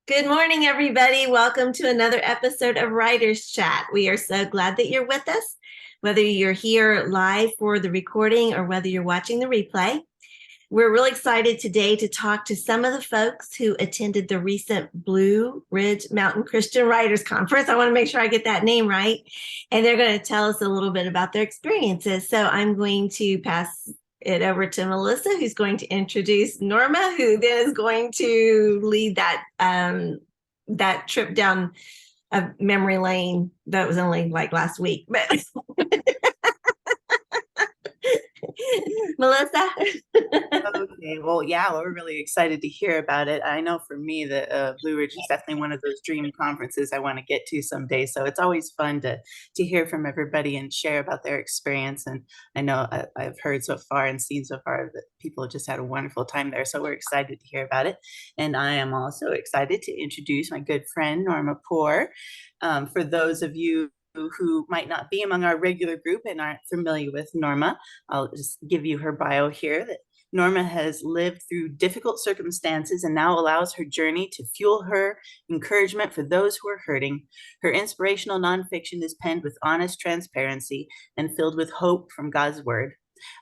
Good morning, everybody. Welcome to another episode of Writers Chat. We are so glad that you're with us, whether you're here live for the recording or whether you're watching the replay. We're really excited today to talk to some of the folks who attended the recent Blue Ridge Mountain Christian Writers Conference. I want to make sure I get that name right. And they're going to tell us a little bit about their experiences. So I'm going to pass it over to Melissa, who's going to introduce Norma, who then is going to lead that trip down a memory lane that was only like last week. But Melissa. Okay, well, yeah, we're really excited to hear about it. I know for me that Blue Ridge is definitely one of those dream conferences I want to get to someday. So it's always fun to hear from everybody and share about their experience. And I know I've heard so far and seen so far that people have just had a wonderful time there. So we're excited to hear about it. And I am also excited to introduce my good friend, Norma Poore. For those of you who might not be among our regular group and aren't familiar with Norma, I'll just give you her bio here. That Norma has lived through difficult circumstances and now allows her journey to fuel her encouragement for those who are hurting. Her inspirational nonfiction is penned with honest transparency and filled with hope from God's word.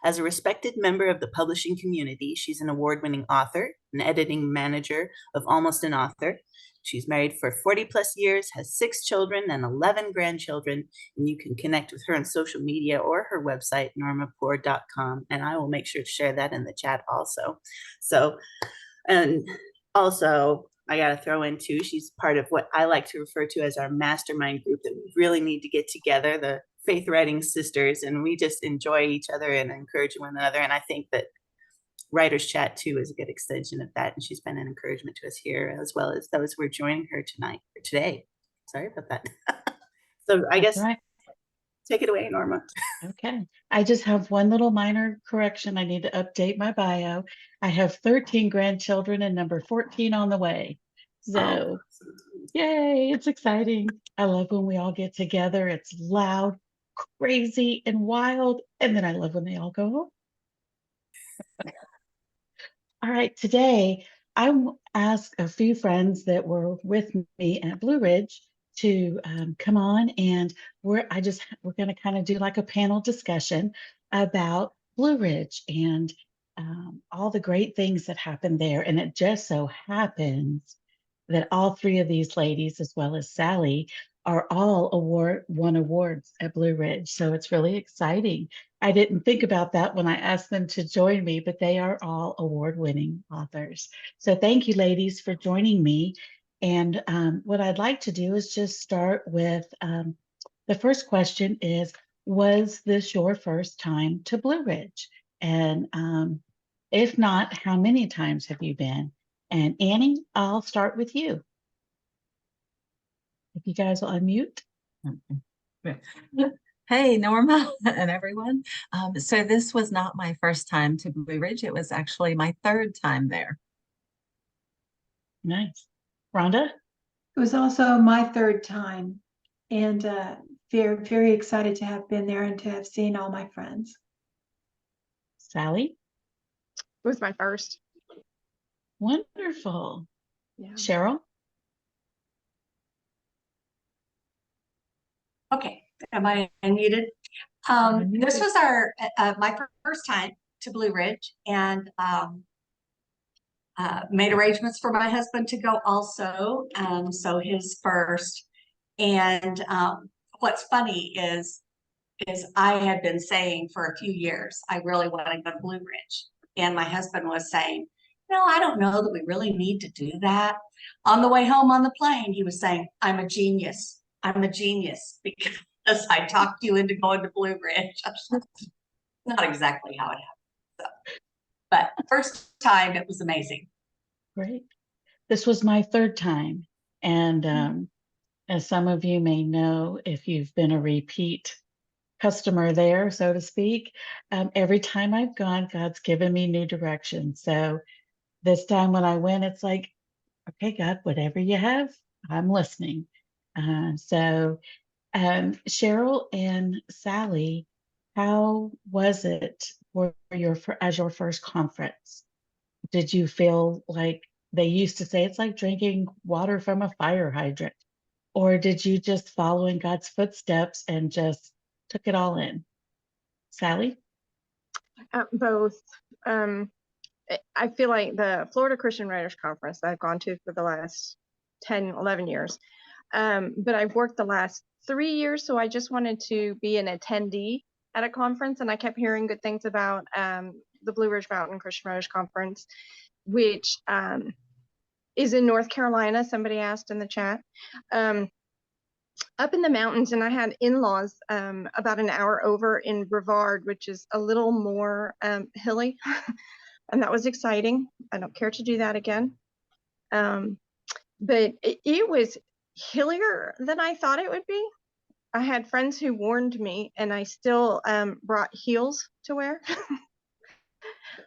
As a respected member of the publishing community, she's an award-winning author, an editing manager of Almost an Author. She's married for 40 plus years, has 6 children and 11 grandchildren, and you can connect with her on social media or her website, normapoore.com, and I will make sure to share that in the chat also. So, and also, I got to throw in too, she's part of what I like to refer to as our mastermind group that we really need to get together, the Faith Writing Sisters, and we just enjoy each other and encourage one another. And I think that Writers Chat too is a good extension of that, and she's been an encouragement to us here as well as those who are joining her tonight or today. Sorry about that. So I guess right. Take it away, Norma. Okay. I just have one little minor correction. I need to update my bio. I have 13 grandchildren and number 14 on the way. So, yay, it's exciting. I love when we all get together. It's loud, crazy, and wild. And then I love when they all go home. All right, today I asked a few friends that were with me at Blue Ridge to come on, and we're going to kind of do like a panel discussion about Blue Ridge and all the great things that happened there. And it just so happens that all 3 of these ladies, as well as Sally, are all won awards at Blue Ridge. So it's really exciting. I didn't think about that when I asked them to join me, but they are all award-winning authors. So thank you, ladies, for joining me. And what I'd like to do is just start with the first question is, was this your first time to Blue Ridge? And if not, how many times have you been? And Annie, I'll start with you. If you guys will unmute. Hey, Norma and everyone. So this was not my first time to Blue Ridge. It was actually my 3rd time there. Nice. Rhonda? It was also my 3rd time, and very, very excited to have been there and to have seen all my friends. Sally? It was my first. Wonderful. Yeah. Cheryl? Okay, am I unmuted? This was my first time to Blue Ridge, and made arrangements for my husband to go also, so his first. And what's funny is I had been saying for a few years I really want to go to Blue Ridge, and my husband was saying, no, I don't know that we really need to do that. On the way home on the plane, he was saying, I'm a genius because I talked you into going to Blue Ridge. Not exactly how it happened. So, but first time, it was amazing. Great. This was my 3rd time. And as some of you may know, if you've been a repeat customer there, so to speak, every time I've gone, God's given me new direction. So this time when I went, it's like, okay, God, whatever you have, I'm listening. Cheryl and Sally, how was it for your first conference? Did you feel like They used to say it's like drinking water from a fire hydrant. Or did you just follow in God's footsteps and just took it all in? Sally? Both. I feel like the Florida Christian Writers Conference that I've gone to for the last 10, 11 years. But I've worked the last 3 years, so I just wanted to be an attendee at a conference, and I kept hearing good things about the Blue Ridge Mountain Christian Writers Conference, which is in North Carolina. Somebody asked in the chat. Up in the mountains, and I had in-laws about an hour over in Brevard, which is a little more hilly, and that was exciting. I don't care to do that again. But it was hillier than I thought it would be. I had friends who warned me, and I still brought heels to wear.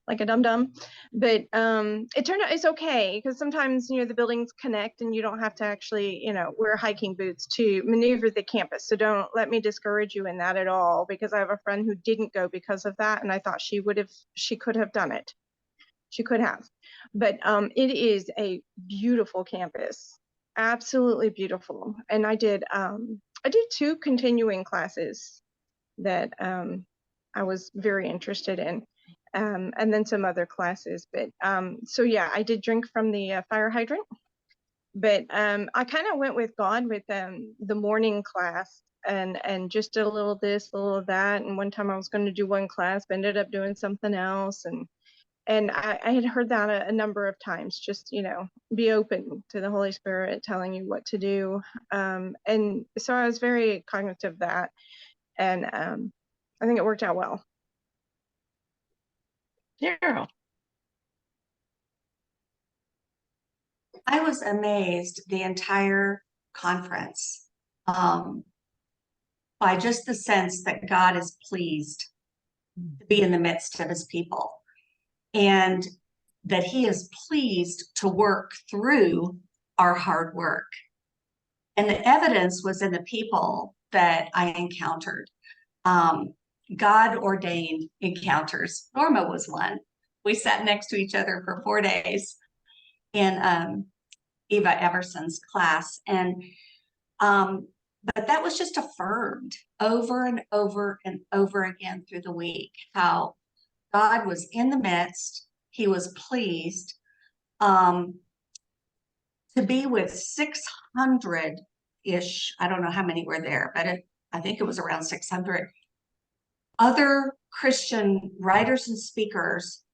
Like a dum-dum, but it turned out it's okay, because sometimes, you know, the buildings connect and you don't have to actually, you know, wear hiking boots to maneuver the campus. So don't let me discourage you in that at all, because I have a friend who didn't go because of that, and I thought she could have done it. She could have, but it is a beautiful campus, absolutely beautiful. And I did 2 continuing classes that I was very interested in. And then some other classes. But so yeah, I did drink from the fire hydrant, but I kind of went with God with the morning class, and just did a little this, a little that. And one time I was going to do one class, but ended up doing something else. And I had heard that a number of times, just, you know, be open to the Holy Spirit telling you what to do. And so I was very cognitive of that. And I think it worked out well. Carol. I was amazed the entire conference by just the sense that God is pleased to be in the midst of his people, and that he is pleased to work through our hard work. And the evidence was in the people that I encountered. God ordained encounters. Norma was one. We sat next to each other for 4 days in Eva Everson's class. And but that was just affirmed over and over and over again through the week, how God was in the midst. He was pleased to be with 600-ish. I don't know how many were there, but I think it was around 600 other Christian writers and speakers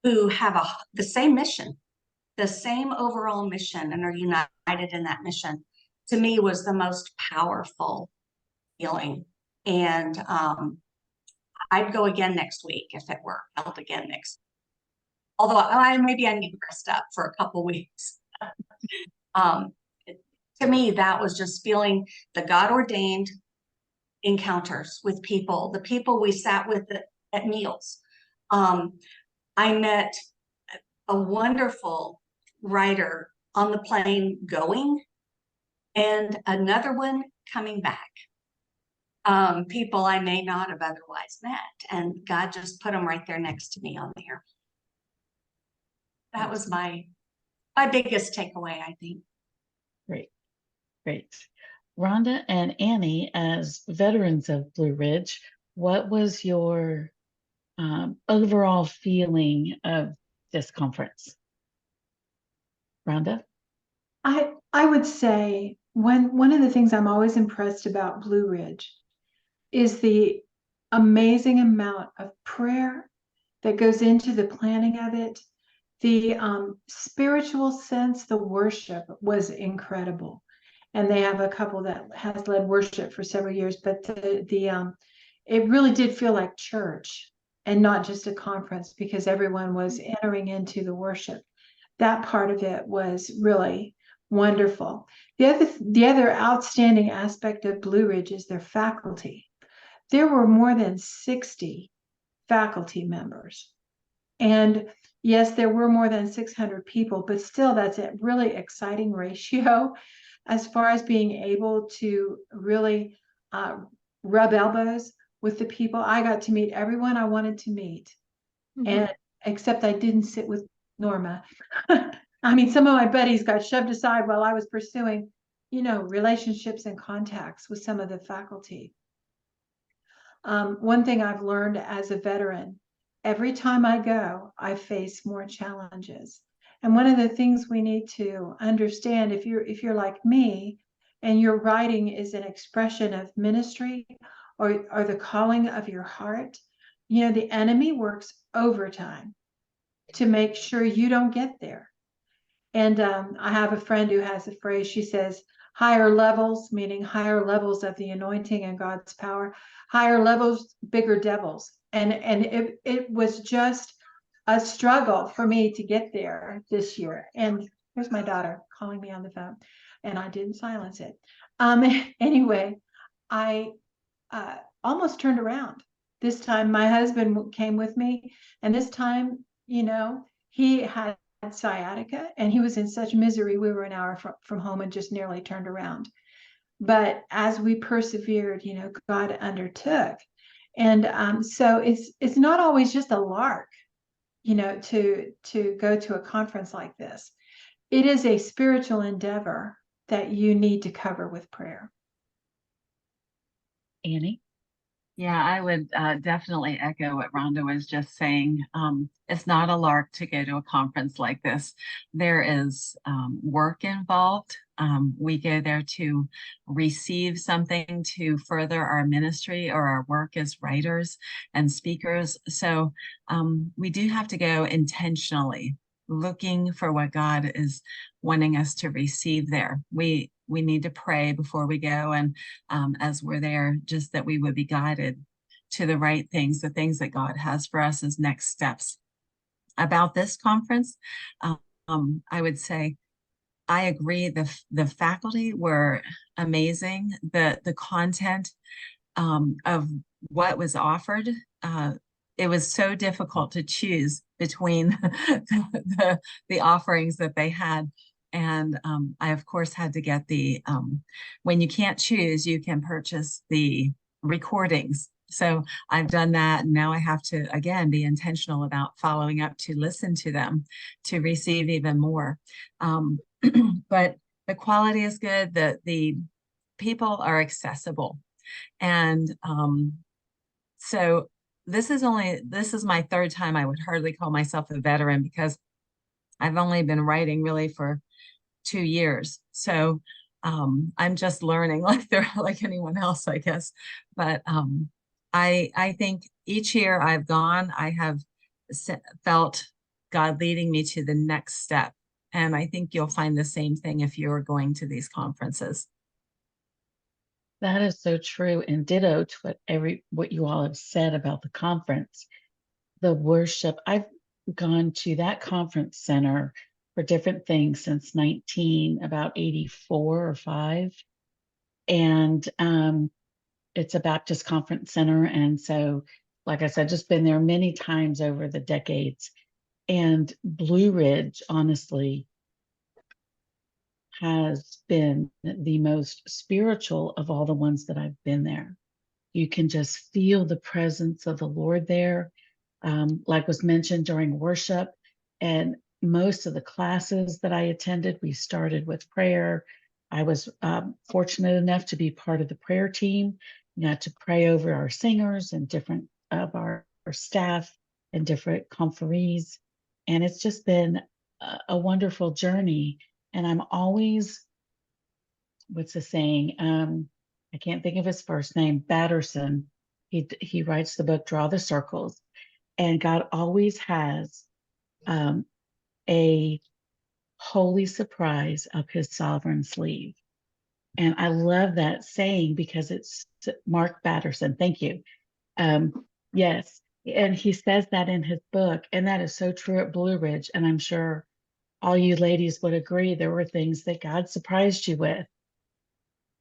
who have the same mission, the same overall mission, and are united in that mission. To me, was the most powerful feeling. And I'd go again next week if it were held again next. Although maybe I need to rest up for a couple weeks. To me, that was just feeling the God-ordained encounters with people, the people we sat with at meals. I met a wonderful writer on the plane going, and another one coming back. People I may not have otherwise met, and God just put them right there next to me on the airplane. That was my biggest takeaway, I think. Great. Rhonda and Annie, as veterans of Blue Ridge, what was your overall feeling of this conference? Rhonda? I would say one of the things I'm always impressed about Blue Ridge is the amazing amount of prayer that goes into the planning of it. The spiritual sense, the worship was incredible. And they have a couple that has led worship for several years, but it really did feel like church and not just a conference, because everyone was entering into the worship. That part of it was really wonderful. The other outstanding aspect of Blue Ridge is their faculty. There were more than 60 faculty members. And yes, there were more than 600 people, but still that's a really exciting ratio as far as being able to really rub elbows with the people. I got to meet everyone I wanted to meet, and except I didn't sit with Norma. I mean, some of my buddies got shoved aside while I was pursuing, relationships and contacts with some of the faculty. One thing I've learned as a veteran, every time I go, I face more challenges. And one of the things we need to understand, if you're like me, and your writing is an expression of ministry or the calling of your heart, the enemy works overtime to make sure you don't get there. And I have a friend who has a phrase. She says, higher levels, meaning higher levels of the anointing and God's power, higher levels, bigger devils. And it was just a struggle for me to get there this year. And here's my daughter calling me on the phone, and I didn't silence it. Anyway, I almost turned around. This time my husband came with me, and this time, he had sciatica and he was in such misery. We were an hour from home and just nearly turned around. But as we persevered, God undertook. And so it's not always just a lark, to go to a conference like this. It is a spiritual endeavor that you need to cover with prayer. Annie? Yeah, I would definitely echo what Rhonda was just saying. It's not a lark to go to a conference like this. There is work involved. We go there to receive something to further our ministry or our work as writers and speakers. So we do have to go intentionally looking for what God is wanting us to receive there. We need to pray before we go, and as we're there, just that we would be guided to the right things, the things that God has for us as next steps. About this conference, I would say I agree. The faculty were amazing. The content of what was offered, it was so difficult to choose between the offerings that they had. And I, of course, had to get when you can't choose, you can purchase the recordings. So I've done that. And now I have to, again, be intentional about following up to listen to them, to receive even more. But the quality is good. The people are accessible. And so this is my third time. I would hardly call myself a veteran because I've only been writing really for 2 years. So I'm just learning like anyone else, I guess. But I think each year I've gone, I have felt God leading me to the next step. And I think you'll find the same thing if you're going to these conferences. That is so true, and ditto to what you all have said about the conference. The worship, I've gone to that conference center for different things since about 84 or 5. And it's a Baptist conference center. And so, like I said, just been there many times over the decades. And Blue Ridge, honestly, has been the most spiritual of all the ones that I've been there. You can just feel the presence of the Lord there. Like was mentioned during worship, and most of the classes that I attended, we started with prayer. I was fortunate enough to be part of the prayer team, to pray over our singers and different of our staff and different conferees. And it's just been a wonderful journey. And I'm always, what's the saying? I can't think of his first name, Batterson. He writes the book, Draw the Circles. And God always has a holy surprise up his sovereign sleeve. And I love that saying because it's Mark Batterson. Thank you. Yes. And he says that in his book. And that is so true at Blue Ridge. And I'm sure all you ladies would agree there were things that God surprised you with.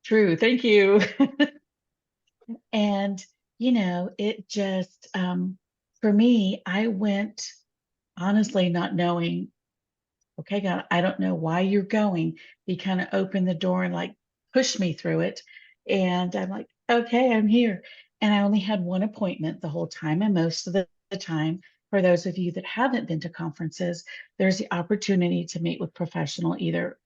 True. Thank you. And, it just, for me, I went honestly not knowing, okay, God, I don't know why you're going. He kind of opened the door and like pushed me through it. And I'm like, okay, I'm here. And I only had one appointment the whole time. And most of the time for those of you that haven't been to conferences, there's the opportunity to meet with professional, either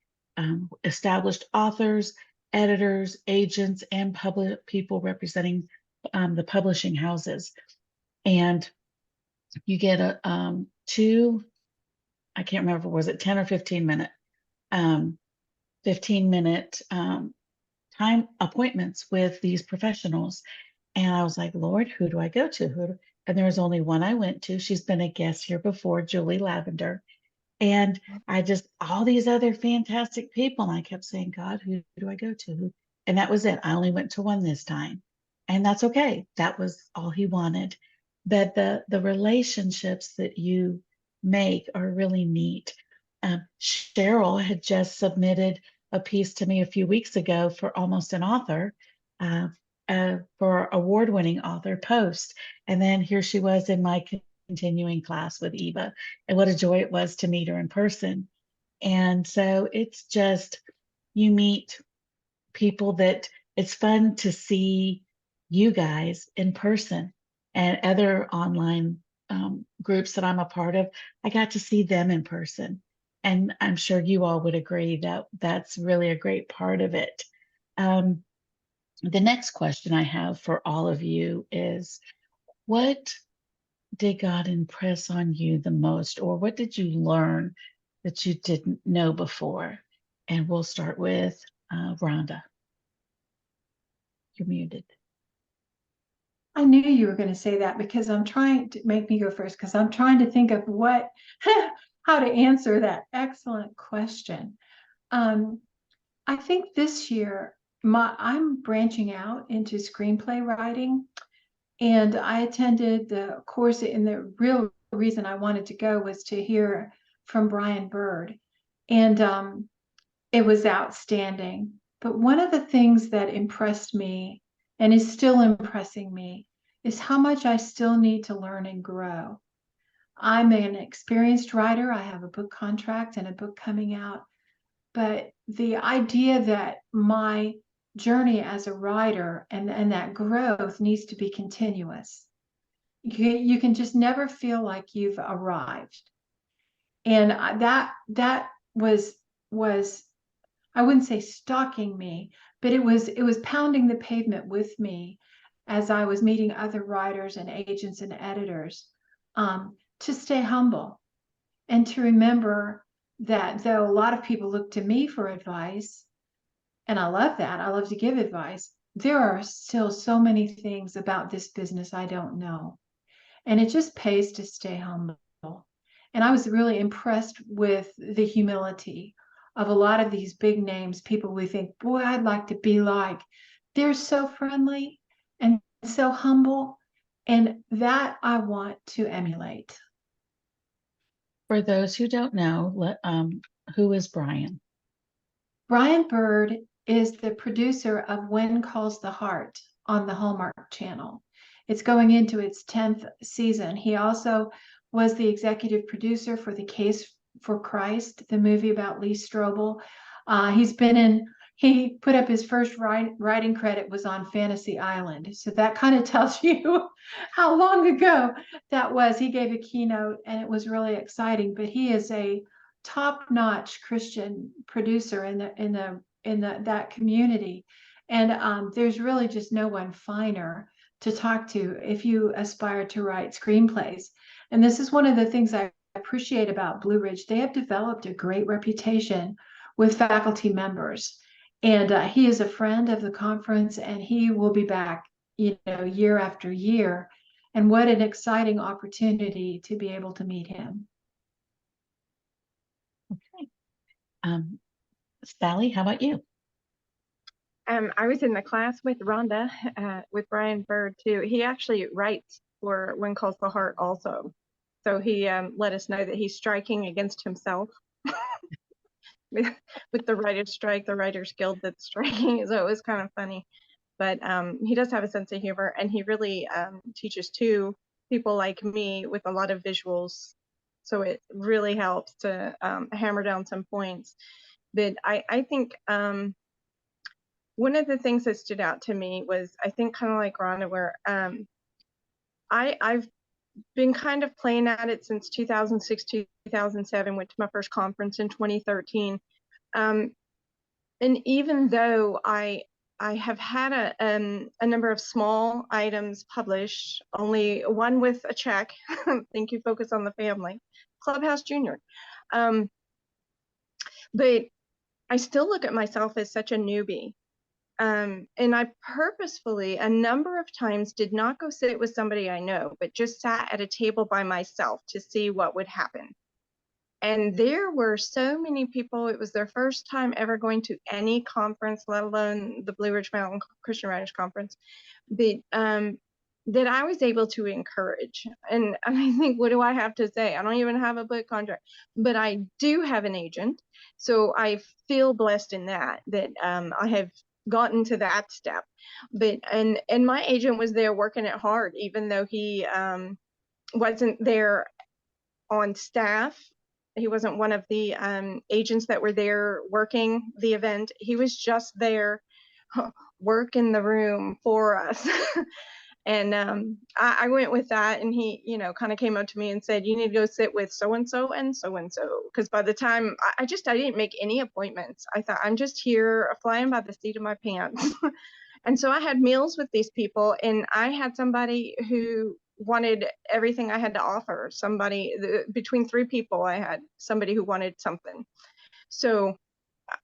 established authors, editors, agents, and public people representing the publishing houses. And you get a I can't remember, was it 10 or 15-minute 15-minute time appointments with these professionals. And I was like, Lord, who do I go to? And there was only one I went to. She's been a guest here before, Julie Lavender. And I just, all these other fantastic people. And I kept saying, God, who do I go to? And that was it. I only went to one this time. And that's okay. That was all he wanted. But the relationships that you make are really neat. Cheryl had just submitted a piece to me a few weeks ago for Almost an Author, for award-winning author Post. And then here she was in my continuing class with Eva. And what a joy it was to meet her in person. And so it's just, you meet people that it's fun to see you guys in person, and other online groups that I'm a part of. I got to see them in person. And I'm sure you all would agree that that's really a great part of it. The next question I have for all of you is, what did God impress on you the most, or what did you learn that you didn't know before? And we'll start with Rhonda. You're muted. I knew you were going to say that, because I'm trying to make me go first, because I'm trying to think of what, how to answer that excellent question. I think this year I'm branching out into screenplay writing, and I attended the course, and the real reason I wanted to go was to hear from Brian Bird, and it was outstanding. But one of the things that impressed me, and is still impressing me, is how much I still need to learn and grow. I'm an experienced writer. I have a book contract and a book coming out. But the idea that my journey as a writer and that growth needs to be continuous. You can just never feel like you've arrived. And that was I wouldn't say stalking me, but it was pounding the pavement with me as I was meeting other writers and agents and editors, to stay humble and to remember that though a lot of people look to me for advice, and I love that, I love to give advice, there are still so many things about this business I don't know. And it just pays to stay humble. And I was really impressed with the humility of a lot of these big names, people we think, boy, I'd like to be like. They're so friendly and so humble, and that I want to emulate. For those who don't know, who is Brian? Brian Bird is the producer of When Calls the Heart on the Hallmark Channel. It's going into its 10th season. He also was the executive producer for The Case for Christ, the movie about Lee Strobel. He put up his first writing credit was on Fantasy Island. So that kind of tells you how long ago that was. He gave a keynote and it was really exciting, but he is a top-notch Christian producer in that community. And there's really just no one finer to talk to if you aspire to write screenplays. And this is one of the things I appreciate about Blue Ridge. They have developed a great reputation with faculty members. And he is a friend of the conference, and he will be back, year after year. And what an exciting opportunity to be able to meet him. Okay. Sally, how about you? I was in the class with Rhonda, with Brian Bird too. He actually writes for When Calls the Heart also. So he let us know that he's striking against himself with the writer's strike, the Writers Guild that's striking. So it was kind of funny. But he does have a sense of humor, and he really teaches to people like me with a lot of visuals. So it really helps to hammer down some points. But I think one of the things that stood out to me was, I think, kind of like Rhonda, where I've been kind of playing at it since 2006, 2007, went to my first conference in 2013. And even though I have had a number of small items published, only one with a check, thank you, Focus on the Family, Clubhouse Junior. But I still look at myself as such a newbie. And I purposefully, a number of times, did not go sit with somebody I know, but just sat at a table by myself to see what would happen. And there were so many people, it was their first time ever going to any conference, let alone the Blue Ridge Mountain Christian Writers Conference, but, that I was able to encourage. And I think, what do I have to say? I don't even have a book contract, but I do have an agent. So I feel blessed in that I have gotten to that step. But and my agent was there working it hard, even though he wasn't there on staff. He wasn't one of the agents that were there working the event. He was just there working the room for us. And I went with that, and he, kind of came up to me and said, you need to go sit with so-and-so and so-and-so. Because by the time I didn't make any appointments. I thought, I'm just here flying by the seat of my pants. And so I had meals with these people, and I had somebody who wanted everything I had to offer. Between three people, I had somebody who wanted something. So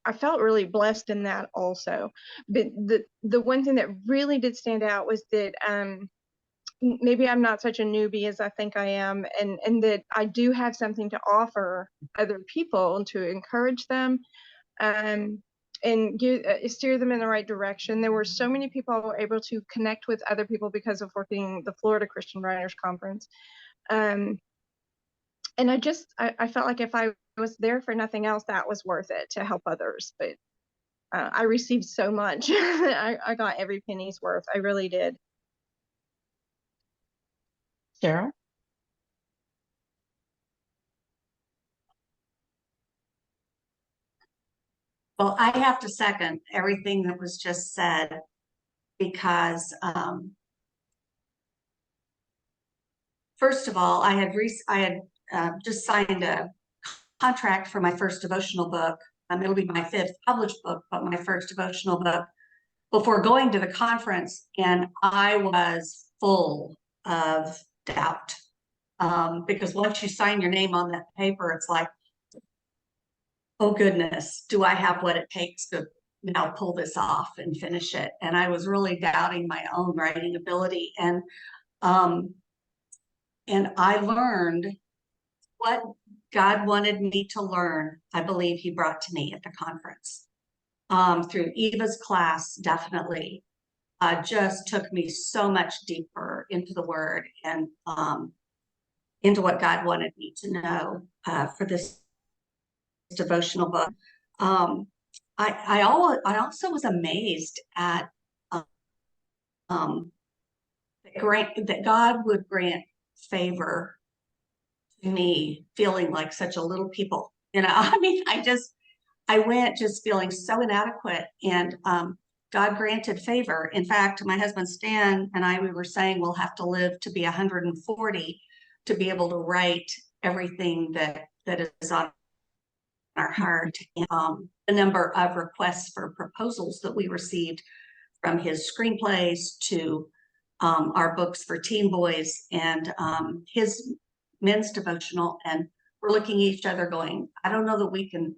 I felt really blessed in that also. But the one thing that really did stand out was that maybe I'm not such a newbie as I think I am, and that I do have something to offer other people to encourage them and steer them in the right direction. There were so many people who were able to connect with other people because of working the Florida Christian Writers Conference. And I felt like if I was there for nothing else, that was worth it, to help others. But I received so much. I got every penny's worth. I really did. Cheryl? Well, I have to second everything that was just said, because first of all, I had just signed a contract for my first devotional book. It'll be my 5th published book, but my first devotional book, before going to the conference, and I was full of doubt, because once you sign your name on that paper, it's like, oh goodness, do I have what it takes to now pull this off and finish it? And I was really doubting my own writing ability. And I learned what God wanted me to learn. I believe he brought to me at the conference. Through Eva's class, definitely just took me so much deeper into the word and into what God wanted me to know for this devotional book. I also was amazed at that God would grant favor to me, feeling like such a little people. I mean, I went just feeling so inadequate, and God granted favor. In fact, my husband Stan and I, we were saying we'll have to live to be 140 to be able to write everything that is on our heart. The number of requests for proposals that we received, from his screenplays to our books for teen boys and his men's devotional, and we're looking at each other going, I don't know that we can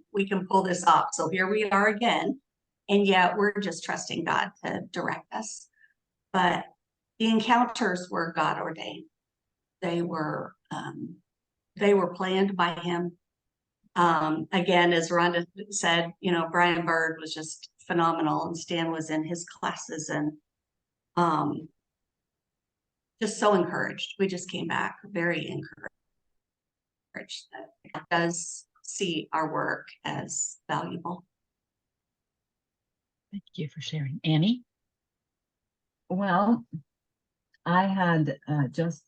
pull this off. So here we are again, and yet we're just trusting God to direct us. But the encounters were God ordained. They were planned by him. Again, as Rhonda said, Brian Bird was just phenomenal, and Stan was in his classes, and just so encouraged. We just came back very encouraged that God does see our work as valuable. Thank you for sharing. Annie? Well, I had just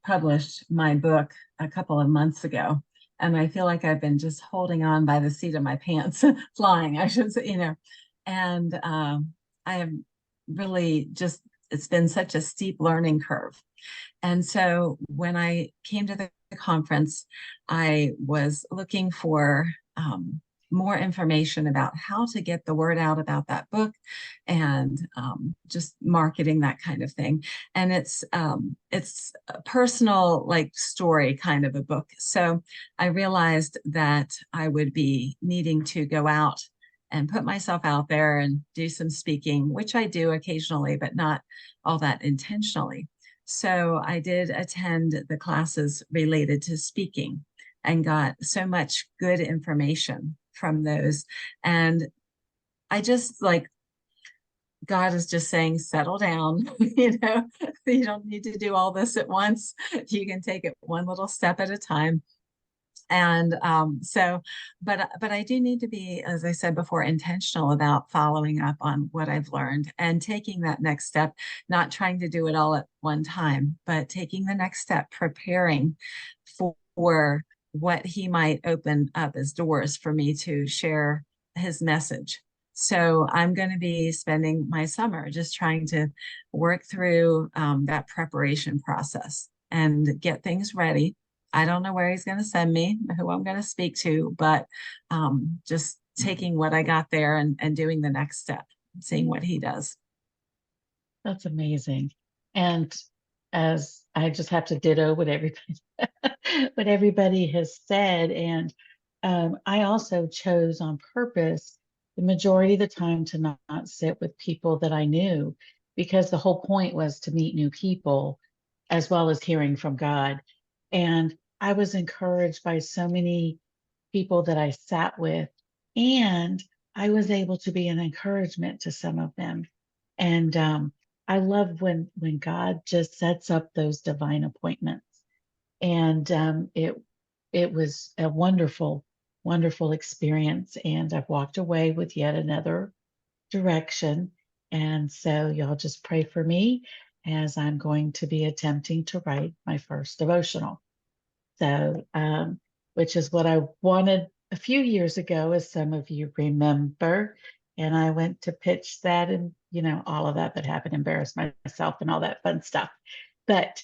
published my book a couple of months ago, and I feel like I've been just holding on by the seat of my pants, flying, I should say, and I am really just, it's been such a steep learning curve. And so when I came to the conference, I was looking for more information about how to get the word out about that book and just marketing, that kind of thing. And it's a personal, like, story kind of a book. So I realized that I would be needing to go out and put myself out there and do some speaking, which I do occasionally, but not all that intentionally. So I did attend the classes related to speaking and got so much good information from those. And I just, like, God is just saying, settle down. You know, you don't need to do all this at once. You can take it one little step at a time. And but I do need to be, as I said before, intentional about following up on what I've learned and taking that next step, not trying to do it all at one time, but taking the next step, preparing for what he might open up as doors for me to share his message. So I'm going to be spending my summer just trying to work through that preparation process and get things ready. I don't know where he's going to send me, who I'm going to speak to, but just taking what I got there and doing the next step, seeing what he does. That's amazing. And as I just have to ditto what everybody has said. And I also chose on purpose the majority of the time to not sit with people that I knew, because the whole point was to meet new people as well as hearing from God. And I was encouraged by so many people that I sat with, and I was able to be an encouragement to some of them. And I love when God just sets up those divine appointments. And it was a wonderful, wonderful experience. And I've walked away with yet another direction. And so y'all just pray for me as I'm going to be attempting to write my first devotional. So, which is what I wanted a few years ago, as some of you remember. And I went to pitch that, and, all of that happened, embarrassed myself and all that fun stuff. But,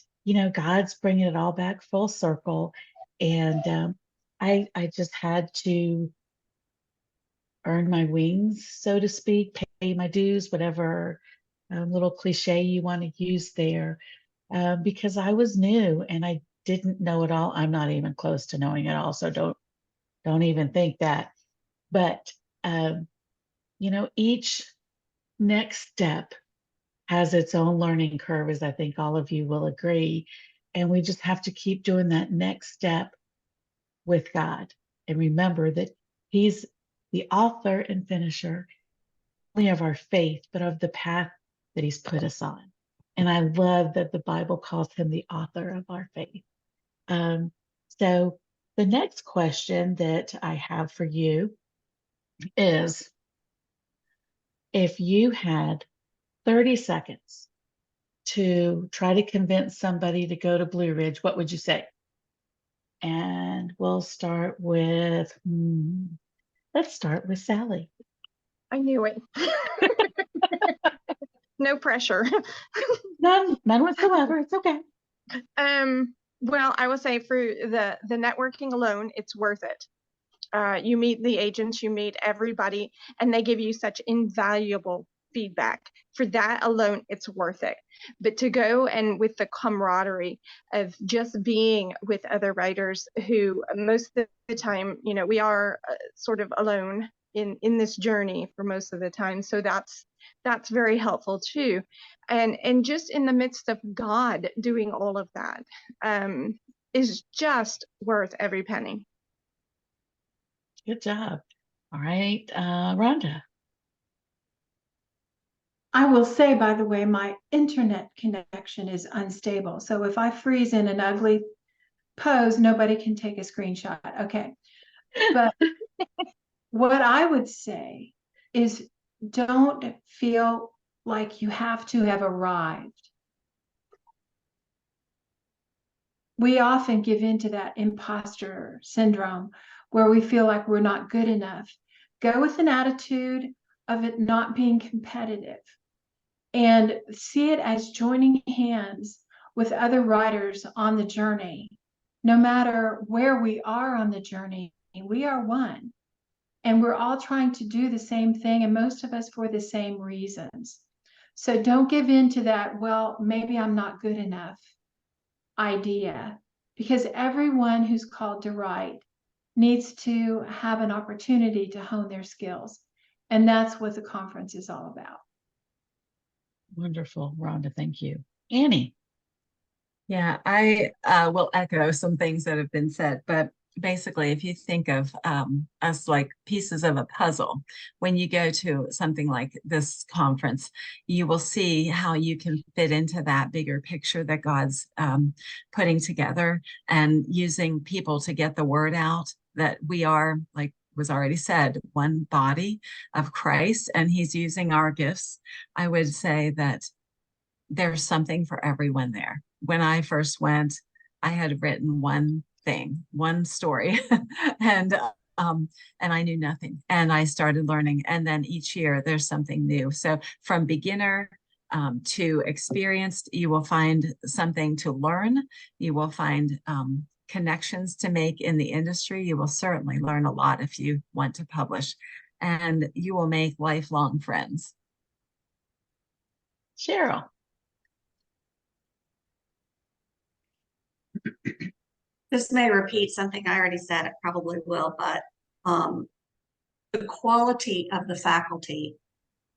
God's bringing it all back full circle. And I just had to earn my wings, so to speak, pay my dues, whatever little cliche you want to use there, because I was new and I didn't know it all. I'm not even close to knowing it all, so don't even think that. But each next step has its own learning curve, as I think all of you will agree. And we just have to keep doing that next step with God. And remember that He's the author and finisher, not only of our faith, but of the path that He's put us on. And I love that the Bible calls Him the author of our faith. So the next question that I have for you is, if you had 30 seconds to try to convince somebody to go to Blue Ridge, what would you say? And we'll start with, let's start with Sally. I knew it. No pressure. None whatsoever. It's okay. Well, I will say, for the networking alone, it's worth it. You meet the agents, you meet everybody, and they give you such invaluable feedback. For that alone, it's worth it. But to go and with the camaraderie of just being with other writers who most of the time, we are sort of alone in this journey for most of the time. So that's very helpful too. And just in the midst of God doing all of that is just worth every penny. Good job. All right, Rhonda. I will say, by the way, my internet connection is unstable. So if I freeze in an ugly pose, nobody can take a screenshot. Okay. But what I would say is, don't feel like you have to have arrived. We often give into that imposter syndrome where we feel like we're not good enough. Go with an attitude of it not being competitive and see it as joining hands with other writers on the journey. No matter where we are on the journey, we are one. And we're all trying to do the same thing, and most of us for the same reasons. So don't give in to that, well, maybe I'm not good enough idea, because everyone who's called to write needs to have an opportunity to hone their skills. And that's what the conference is all about. Wonderful, Rhonda. Thank you. Annie. Yeah, I will echo some things that have been said, but basically, if you think of us like pieces of a puzzle, when you go to something like this conference, you will see how you can fit into that bigger picture that God's putting together, and using people to get the word out that we are, like was already said, one body of Christ, and he's using our gifts. I would say that there's something for everyone there. When I first went, I had written one thing, one story, and I knew nothing. And I started learning, and then each year there's something new. So from beginner to experienced, you will find something to learn. You will find connections to make in the industry. You will certainly learn a lot if you want to publish, and you will make lifelong friends. Cheryl. This may repeat something I already said, it probably will, but the quality of the faculty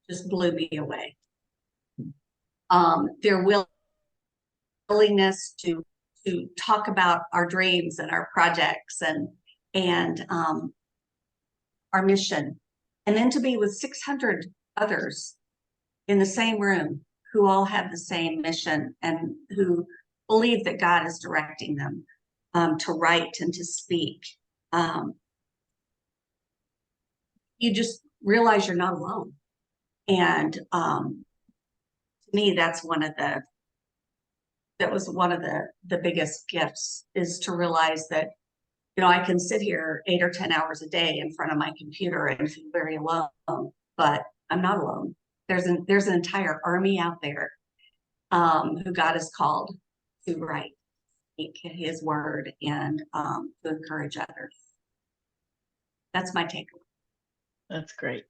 just blew me away. Their willingness to talk about our dreams and our projects and our mission, and then to be with 600 others in the same room who all have the same mission and who believe that God is directing them to write and to speak. You just realize you're not alone. And to me, that's one of the biggest gifts, is to realize that, you know, I can sit here 8 or 10 hours a day in front of my computer and feel very alone, but I'm not alone. There's an entire army out there who God has called to write, speak his word, and to encourage others. That's my takeaway. That's great.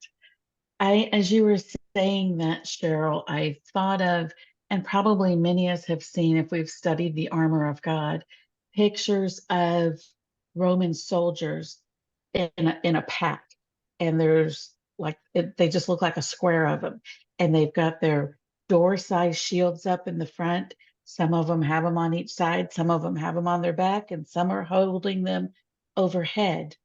As you were saying that, Cheryl, I thought of, and probably many of us have seen, if we've studied the armor of God, pictures of Roman soldiers in a pack, and there's like they just look like a square of them, and they've got their door-sized shields up in the front. Some of them have them on each side, some of them have them on their back, and some are holding them overhead.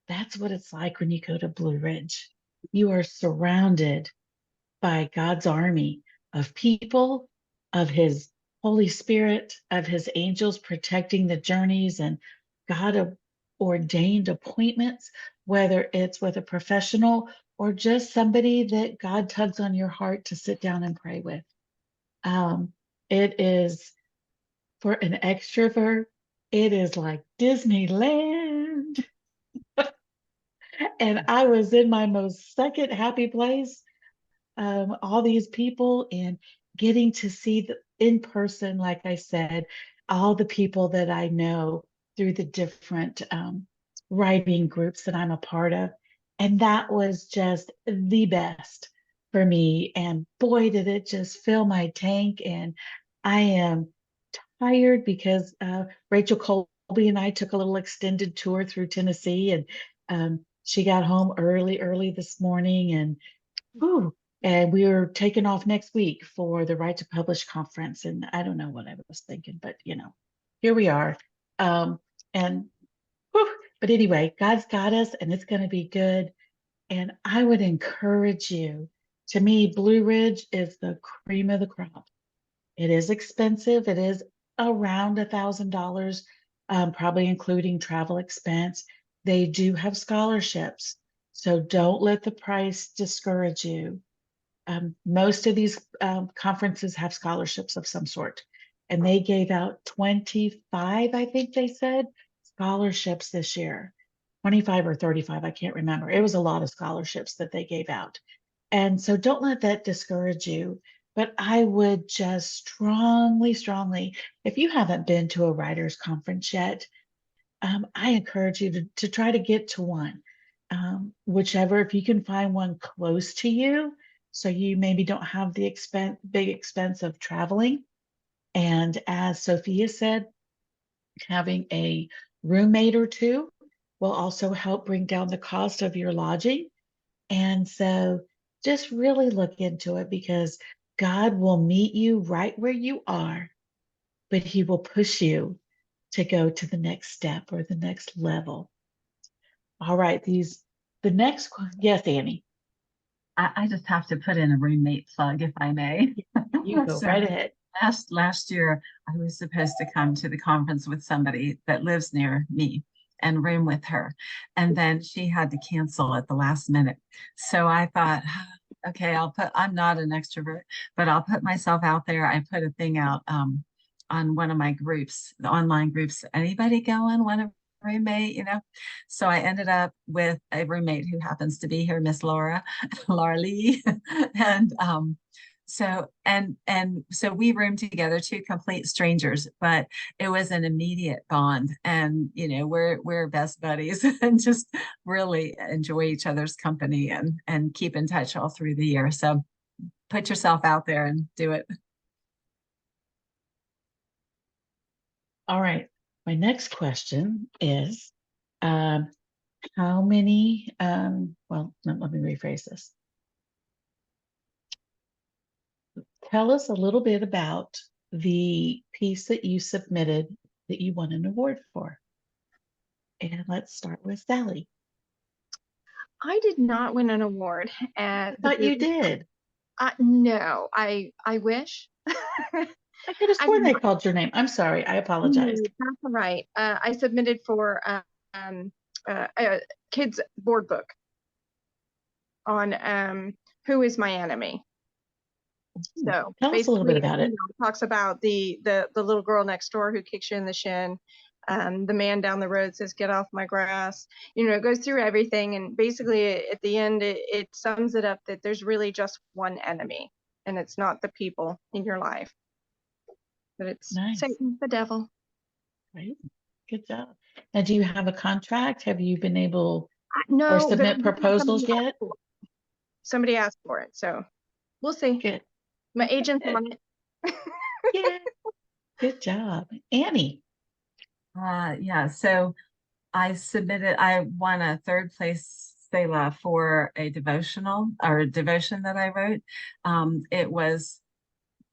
That's what it's like when you go to Blue Ridge. You are surrounded by God's army of people, of his Holy Spirit, of his angels protecting the journeys, and God ordained appointments, whether it's with a professional or just somebody that God tugs on your heart to sit down and pray with. It is, for an extrovert, it is like Disneyland. And I was in my most second happy place. All these people, and getting to see in person, like I said, all the people that I know through the different writing groups that I'm a part of. And that was just the best for me. And boy, did it just fill my tank. And I am tired because Rachel Colby and I took a little extended tour through Tennessee, and she got home early this morning, and whew, and we were taking off next week for the Right to Publish conference. And I don't know what I was thinking, but you know, here we are. And whew, but anyway, God's got us, and it's going to be good. And I would encourage you. To me, Blue Ridge is the cream of the crop. It is expensive. It is around $1,000, probably including travel expense. They do have scholarships, so don't let the price discourage you. Most of these conferences have scholarships of some sort, and they gave out 25, I think they said, scholarships this year. 25 or 35, I can't remember. It was a lot of scholarships that they gave out. And so don't let that discourage you. but I would just strongly, strongly, if you haven't been to a writers conference yet, I encourage you to try to get to one. Whichever, if you can find one close to you, so you maybe don't have the big expense of traveling. And as Sophia said, having a roommate or two will also help bring down the cost of your lodging. And so just really look into it, because God will meet you right where you are, but he will push you to go to the next step or the next level. All right, yes, Annie, I just have to put in a roommate plug, if I may. you go So right ahead. last year, I was supposed to come to the conference with somebody that lives near me and room with her. And then she had to cancel at the last minute. So I thought, okay, I'm not an extrovert, but I'll put myself out there. I put a thing out on one of my groups, the online groups. Anybody going? Want a roommate? So I ended up with a roommate who happens to be here, Miss Laura, Laura Lee, and so we roomed together, two complete strangers, but it was an immediate bond, and we're best buddies and just really enjoy each other's company and keep in touch all through the year. So put yourself out there and do it. All right. My next question is, how many, well, let me rephrase this. Tell us a little bit about the piece that you submitted that you won an award for. And let's start with Sally. I did not win an award at the But you Blue- did. No, I wish. I could have sworn they called your name. I'm sorry. I apologize. That's all right. I submitted for a kids board book on Who is My Enemy. So Tell us a little bit about it. It talks about the little girl next door who kicks you in the shin. The man down the road says, "Get off my grass." It goes through everything, and basically at the end, it sums it up that there's really just one enemy, and it's not the people in your life, but it's Nice. Satan, the devil. Right. Good job. Now, do you have a contract? Have you been able No, or but submit proposals yet? Somebody asked for it, so we'll see. Good. My agent's on it. Yeah. Good job. Annie. Yeah, so I won a third place Selah for a devotion that I wrote. It was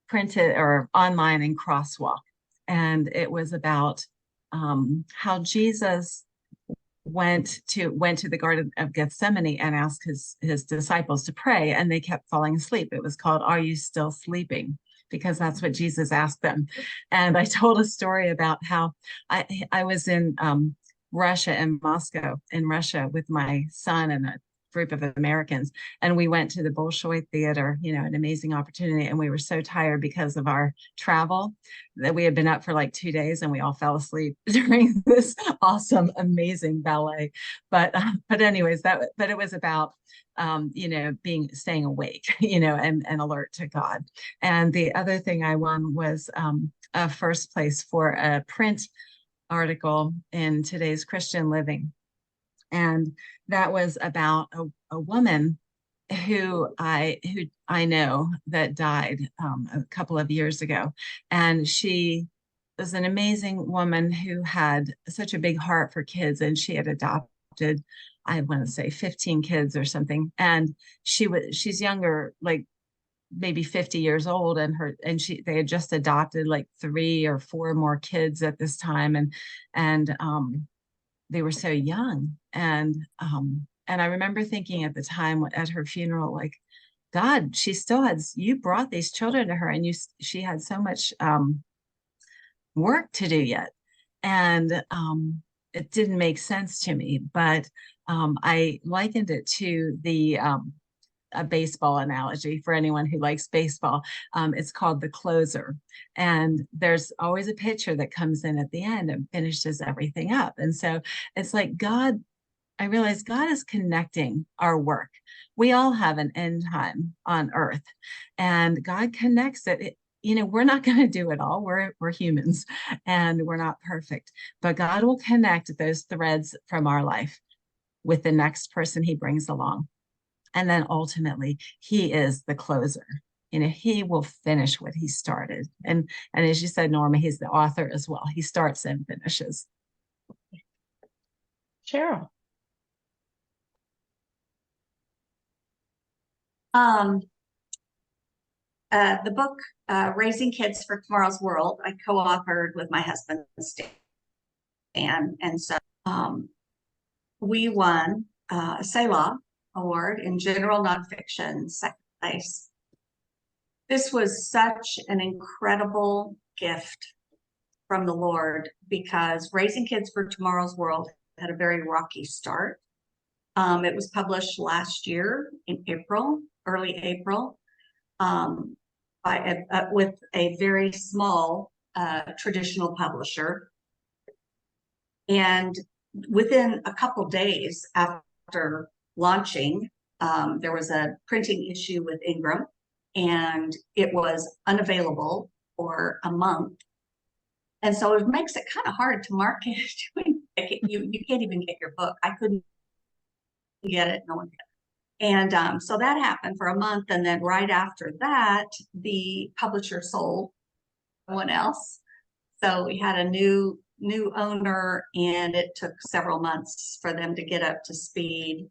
printed or online in Crosswalk, and it was about how Jesus went to the Garden of Gethsemane and asked his disciples to pray, and they kept falling asleep. It was called "Are You Still Sleeping?" because that's what Jesus asked them. And I told a story about how I was in Russia, in Moscow, in Russia, with my son and a group of Americans, and we went to the Bolshoi Theater, an amazing opportunity. And we were so tired because of our travel that we had been up for like 2 days, and we all fell asleep during this awesome, amazing ballet. But anyways, but it was about staying awake, and alert to God. And the other thing I won was a first place for a print article in Today's Christian Living. And that was about a woman who I know that died a couple of years ago. And she was an amazing woman who had such a big heart for kids, and she had adopted, I want to say 15 kids or something. And she's younger, like maybe 50 years old, and they had just adopted like 3 or 4 more kids at this time. And they were so young. And I remember thinking at the time at her funeral, like, God, you brought these children to her, and she had so much work to do yet. And it didn't make sense to me, but I likened it to a baseball analogy for anyone who likes baseball. It's called the closer. And there's always a pitcher that comes in at the end and finishes everything up. And so it's like God I realized God is connecting our work. We all have an end time on earth, and God connects it. We're not going to do it all. We're humans and we're not perfect, but God will connect those threads from our life with the next person he brings along. And then ultimately, he is the closer. He will finish what he started. And as you said, Norma, he's the author as well. He starts and finishes. Cheryl. The book, Raising Kids for Tomorrow's World, I co-authored with my husband, Stan. And so we won a Selah Award in general nonfiction, second place. This was such an incredible gift from the Lord, because Raising Kids for Tomorrow's World had a very rocky start. It was published last year in April, early April, with a very small traditional publisher. And within a couple days after launching, there was a printing issue with Ingram, and it was unavailable for a month. And so it makes it kind of hard to market. You can't even get your book. I couldn't get it. No one did. And so that happened for a month. And then right after that, the publisher sold someone else. So we had a new owner, and it took several months for them to get up to speed.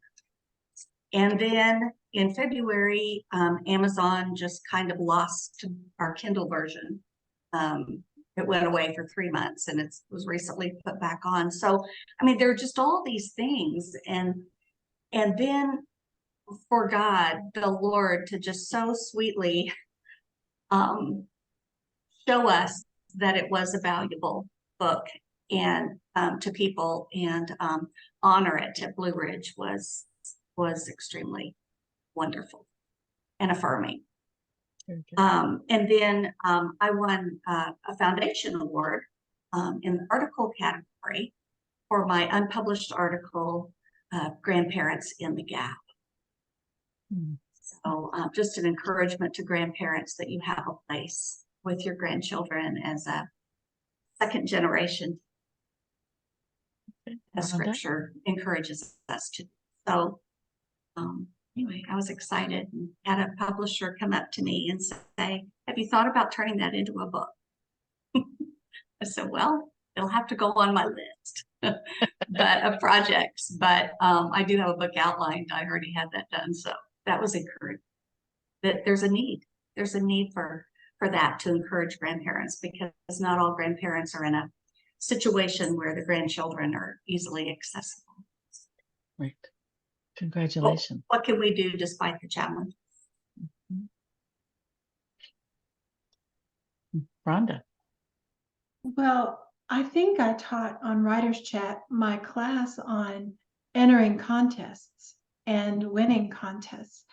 And then in February, Amazon just kind of lost our Kindle version. It went away for 3 months, and it was recently put back on. So, I mean, there are just all these things. And then for God, the Lord, to just so sweetly show us that it was a valuable book, and to people, and honor it at Blue Ridge was extremely wonderful and affirming. And then I won a foundation award in the article category for my unpublished article, Grandparents in the Gap. So just an encouragement to grandparents that you have a place with your grandchildren as a second generation, as Scripture encourages us to. So anyway, I was excited, and had a publisher come up to me and say, "Have you thought about turning that into a book?" I said, "Well, it'll have to go on my list but of projects, but I do have a book outlined. I already had that done." So that was encouraging. That there's a need for that, to encourage grandparents, because not all grandparents are in a situation where the grandchildren are easily accessible. Right. Congratulations. What can we do despite the challenge? Rhonda. Well, I think I taught on Writers Chat my class on entering contests and winning contests.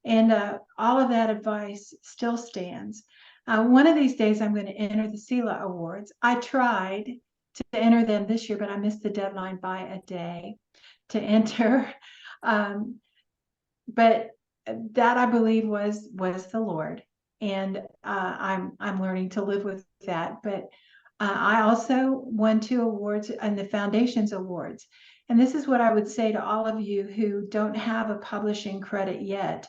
And all of that advice still stands. One of these days, I'm going to enter the Selah Awards. I tried to enter them this year, but I missed the deadline by a day to enter. But that, I believe, was the Lord, and I'm learning to live with that. But I also won 2 awards in the Foundations Awards. And this is what I would say to all of you who don't have a publishing credit yet.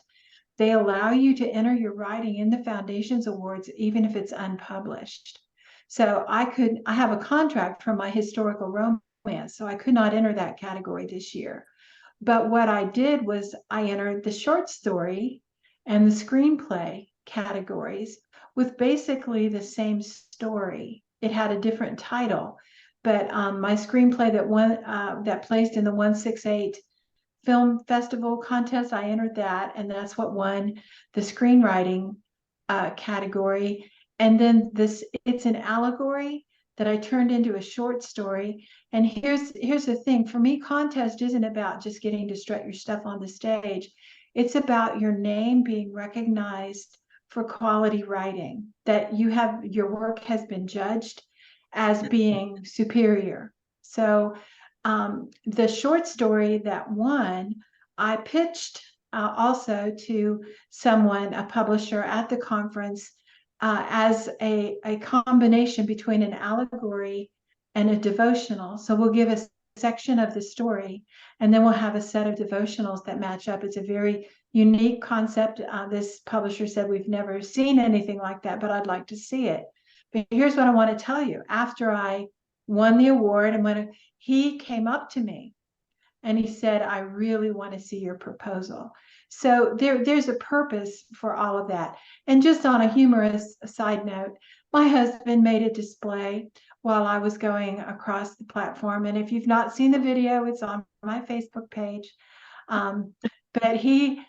They allow you to enter your writing in the Foundations Awards, even if it's unpublished. So I have a contract from my historical romance, so I could not enter that category this year. But what I did was I entered the short story and the screenplay categories with basically the same story. It had a different title, but my screenplay that placed in the 168 Film Festival contest, I entered that, and that's what won the screenwriting category. And then it's an allegory that I turned into a short story. And here's the thing. For me, contest isn't about just getting to strut your stuff on the stage. It's about your name being recognized for quality writing, that your work has been judged as being superior. So The short story that won, I pitched also to someone, a publisher at the conference, as a combination between an allegory and a devotional. So we'll give a section of the story, and then we'll have a set of devotionals that match up. It's a very unique concept. This publisher said, we've never seen anything like that, but I'd like to see it. But here's what I want to tell you. After I won the award, and when he came up to me and he said, I really want to see your proposal. So there's a purpose for all of that. And just on a humorous side note, my husband made a display while I was going across the platform. And if you've not seen the video, it's on my Facebook page. But he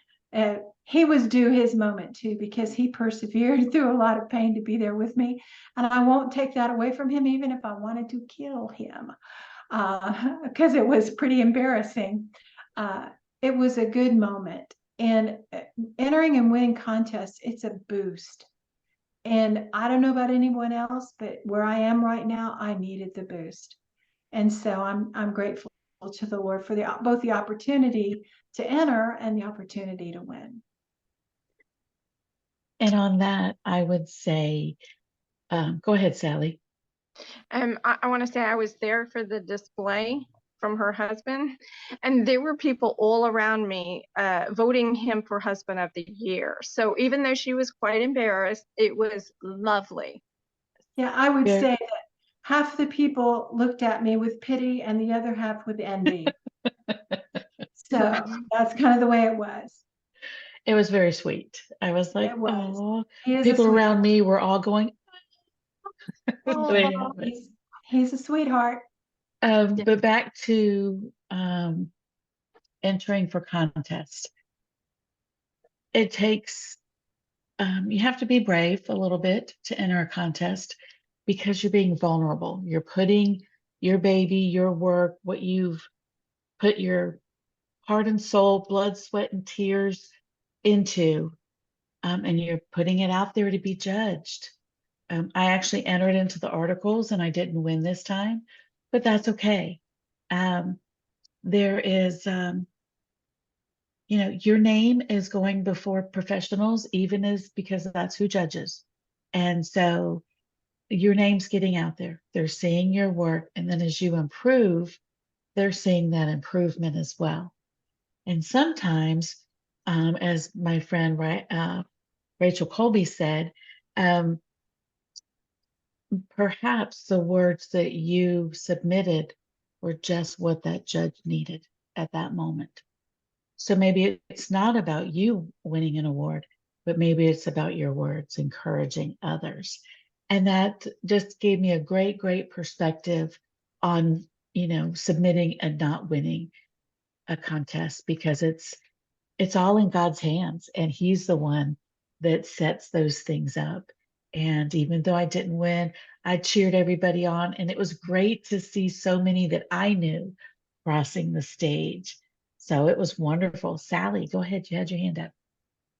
was due his moment too, because he persevered through a lot of pain to be there with me. And I won't take that away from him, even if I wanted to kill him, because it was pretty embarrassing. It was a good moment. And entering and winning contests, it's a boost. And I don't know about anyone else, but where I am right now, I needed the boost. And so I'm grateful to the Lord for both the opportunity to enter and the opportunity to win. And on that, I would say, go ahead, Sally. I want to say I was there for the display from her husband, and there were people all around me voting him for husband of the year. So even though she was quite embarrassed, it was lovely. Yeah, I would say that half the people looked at me with pity and the other half with envy. So that's kind of the way it was. It was very sweet. I was like, It was. oh, He is people a around sweetheart. me were all going, Oh, he's a sweetheart. but back to entering for contests. It takes, you have to be brave a little bit to enter a contest, because you're being vulnerable. You're putting your baby, your work, what you've put your heart and soul, blood, sweat, and tears into, and you're putting it out there to be judged. I actually entered into the articles and I didn't win this time, but that's okay. There is, your name is going before professionals, even as because that's who judges. And so your name's getting out there. They're seeing your work. And then as you improve, they're seeing that improvement as well. And sometimes, as my friend Rachel Colby said, perhaps the words that you submitted were just what that judge needed at that moment. So maybe it's not about you winning an award, but maybe it's about your words encouraging others. And that just gave me a great, great perspective on, submitting and not winning a contest, because it's all in God's hands, and he's the one that sets those things up. And even though I didn't win, I cheered everybody on, and it was great to see so many that I knew crossing the stage. So it was wonderful. Sally, go ahead. You had your hand up.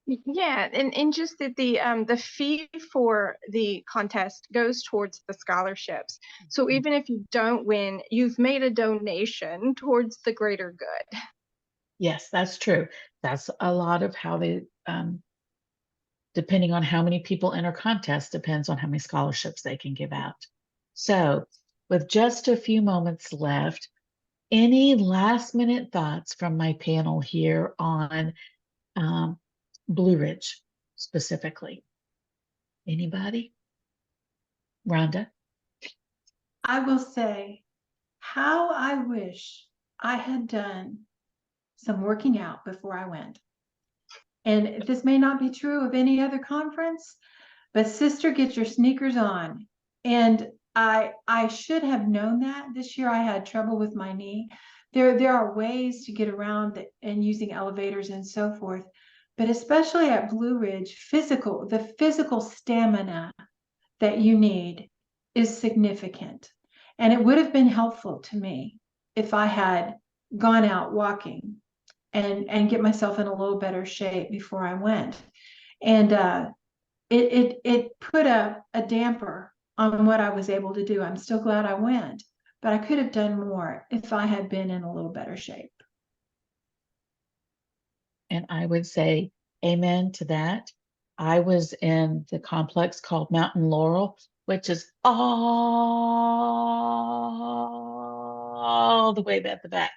Yeah, and just that the fee for the contest goes towards the scholarships. So even if you don't win, you've made a donation towards the greater good. Yes, that's true. That's a lot of how they, depending on how many people enter contests, depends on how many scholarships they can give out. So with just a few moments left, any last minute thoughts from my panel here on Blue Ridge specifically? Anybody? Rhonda? I will say how I wish I had done some working out before I went. And this may not be true of any other conference, but sister, get your sneakers on. And I should have known that. This year I had trouble with my knee. There are ways to get around and using elevators and so forth. But especially at Blue Ridge, the physical stamina that you need is significant. And it would have been helpful to me if I had gone out walking and get myself in a little better shape before I went. And it put a damper on what I was able to do. I'm still glad I went, but I could have done more if I had been in a little better shape. And I would say amen to that. I was in the complex called Mountain Laurel, which is all the way at the back,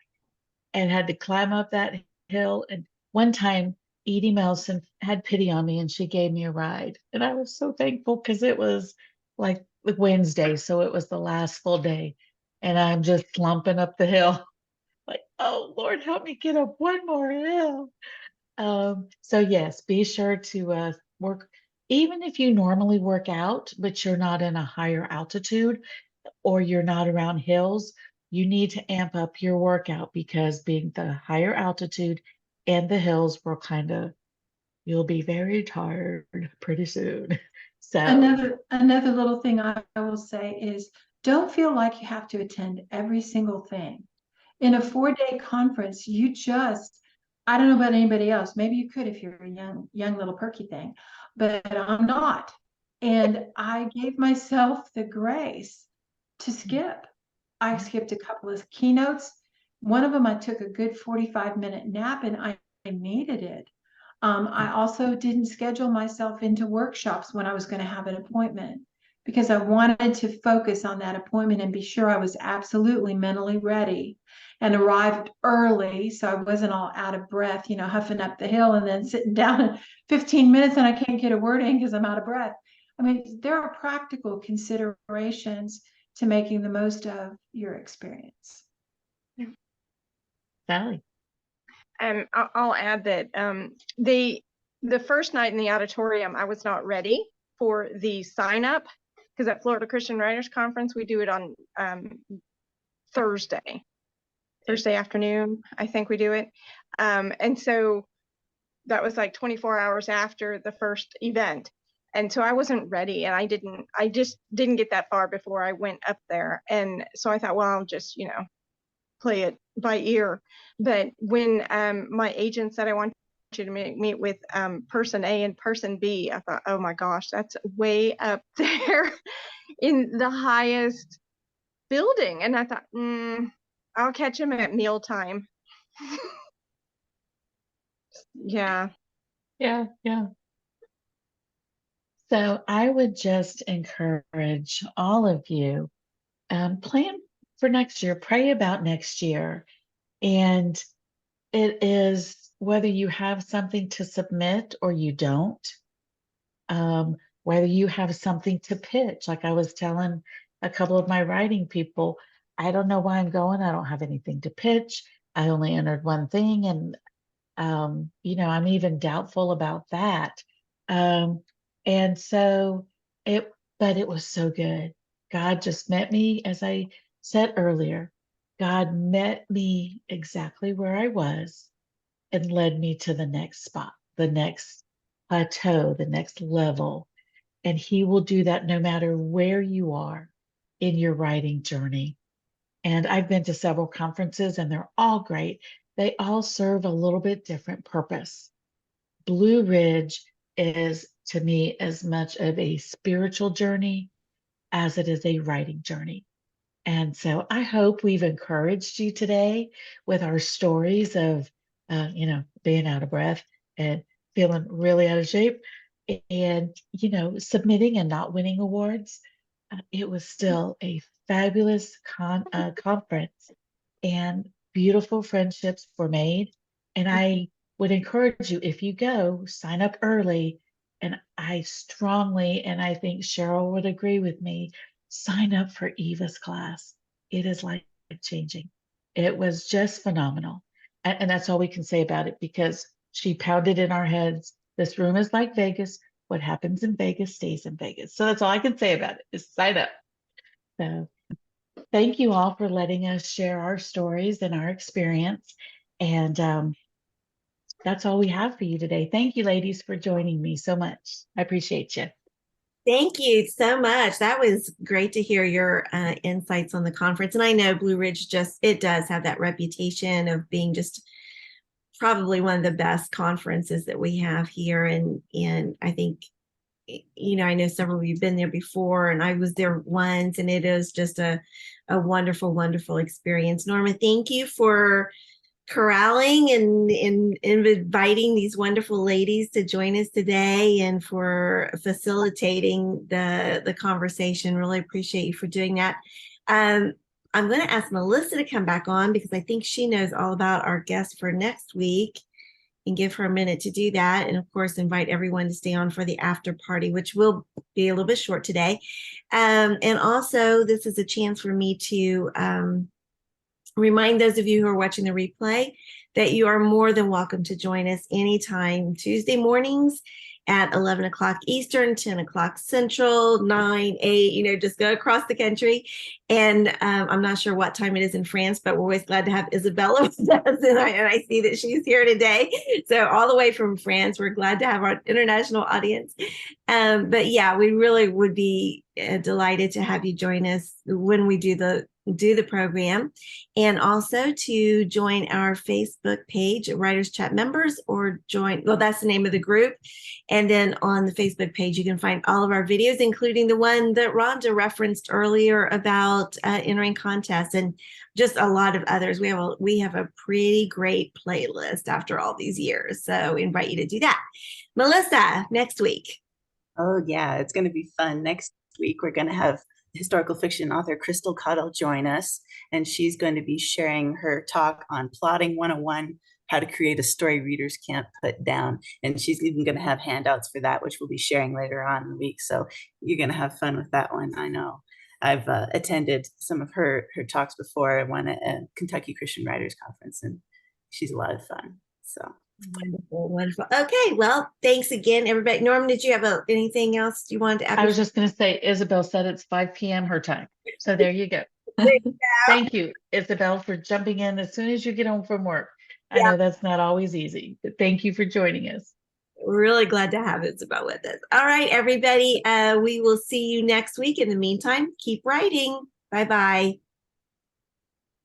and had to climb up that hill. And one time, Edie Melson had pity on me and she gave me a ride. And I was so thankful because it was like Wednesday. So it was the last full day. And I'm just slumping up the hill, like, oh, Lord, help me get up one more hill. So yes, be sure to work, even if you normally work out, but you're not in a higher altitude or you're not around hills, you need to amp up your workout because being the higher altitude and the hills will you'll be very tired pretty soon. So Another little thing I will say is don't feel like you have to attend every single thing. In a 4-day conference, I don't know about anybody else. Maybe you could if you're a young little perky thing, but I'm not. And I gave myself the grace to skip. I skipped a couple of keynotes. One of them, I took a good 45-minute nap and I needed it. I also didn't schedule myself into workshops when I was going to have an appointment because I wanted to focus on that appointment and be sure I was absolutely mentally ready, and arrived early so I wasn't all out of breath, huffing up the hill and then sitting down in 15 minutes and I can't get a word in because I'm out of breath. I mean, there are practical considerations to making the most of your experience. Sally. I'll add that the first night in the auditorium, I was not ready for the sign up because at Florida Christian Writers Conference, we do it on Thursday afternoon. I think we do it. And so that was like 24 hours after the first event. And so I wasn't ready and I just didn't get that far before I went up there. And so I thought, well, I'll just, play it by ear. But when my agent said I want you to meet with person A and person B, I thought, oh my gosh, that's way up there in the highest building. And I thought, I'll catch him at mealtime. Yeah. So I would just encourage all of you, plan for next year, pray about next year. And it is whether you have something to submit or you don't, whether you have something to pitch. Like I was telling a couple of my writing people, I don't know why I'm going. I don't have anything to pitch. I only entered one thing. And, I'm even doubtful about that. And so but it was so good. God just met me, as I said earlier, God met me exactly where I was and led me to the next spot, the next plateau, the next level. And he will do that no matter where you are in your writing journey. And I've been to several conferences and they're all great. They all serve a little bit different purpose. Blue Ridge is, to me, as much of a spiritual journey as it is a writing journey. And so I hope we've encouraged you today with our stories of, being out of breath and feeling really out of shape and, submitting and not winning awards. It was still a fabulous conference and beautiful friendships were made. And I would encourage you, if you go, sign up early. And I strongly, and I think Cheryl would agree with me, sign up for Eva's class. It is life-changing. It was just phenomenal. And that's all we can say about it because she pounded in our heads, this room is like Vegas. What happens in Vegas stays in Vegas. So that's all I can say about it is sign up. So thank you all for letting us share our stories and our experience. And that's all we have for you today. Thank you, ladies, for joining me so much. I appreciate you. Thank you so much. That was great to hear your insights on the conference. And I know Blue Ridge it does have that reputation of being just probably one of the best conferences that we have here. And I think I know several of you have been there before, and I was there once, and it is just a wonderful, wonderful experience. Norma, thank you for corralling and inviting these wonderful ladies to join us today and for facilitating the conversation. Really appreciate you for doing that. I'm going to ask Melissa to come back on because I think she knows all about our guest for next week, and give her a minute to do that. And of course, invite everyone to stay on for the after party, which will be a little bit short today. And also, this is a chance for me to remind those of you who are watching the replay that you are more than welcome to join us anytime Tuesday mornings at 11 o'clock Eastern, 10 o'clock Central, 9, 8, just go across the country. And I'm not sure what time it is in France, but we're always glad to have Isabella with us. And I see that she's here today. So all the way from France, we're glad to have our international audience. But yeah, we really would be delighted to have you join us when we do the program, and also to join our Facebook page, Writers Chat Members, or that's the name of the group. And then on the Facebook page, you can find all of our videos, including the one that Rhonda referenced earlier about entering contests, and just a lot of others. We have a pretty great playlist after all these years. So we invite you to do that. Melissa, next week. Oh yeah, it's going to be fun. Next week, we're going to have historical fiction author Crystal Cottle join us, and she's going to be sharing her talk on Plotting 101, how to create a story readers can't put down. And she's even going to have handouts for that, which we'll be sharing later on in the week. So you're going to have fun with that one. I know. I've attended some of her talks before. I won a Kentucky Christian Writers Conference, and she's a lot of fun. So wonderful, wonderful. Okay, well, thanks again, everybody. Norm, did you have anything else you wanted to add? I was just going to say, Isabel said it's 5 p.m. her time. So there you go. Thank you, Isabel, for jumping in as soon as you get home from work. I know that's not always easy, but thank you for joining us. We're really glad to have Isabel with us. All right, everybody. We will see you next week. In the meantime, keep writing. Bye-bye.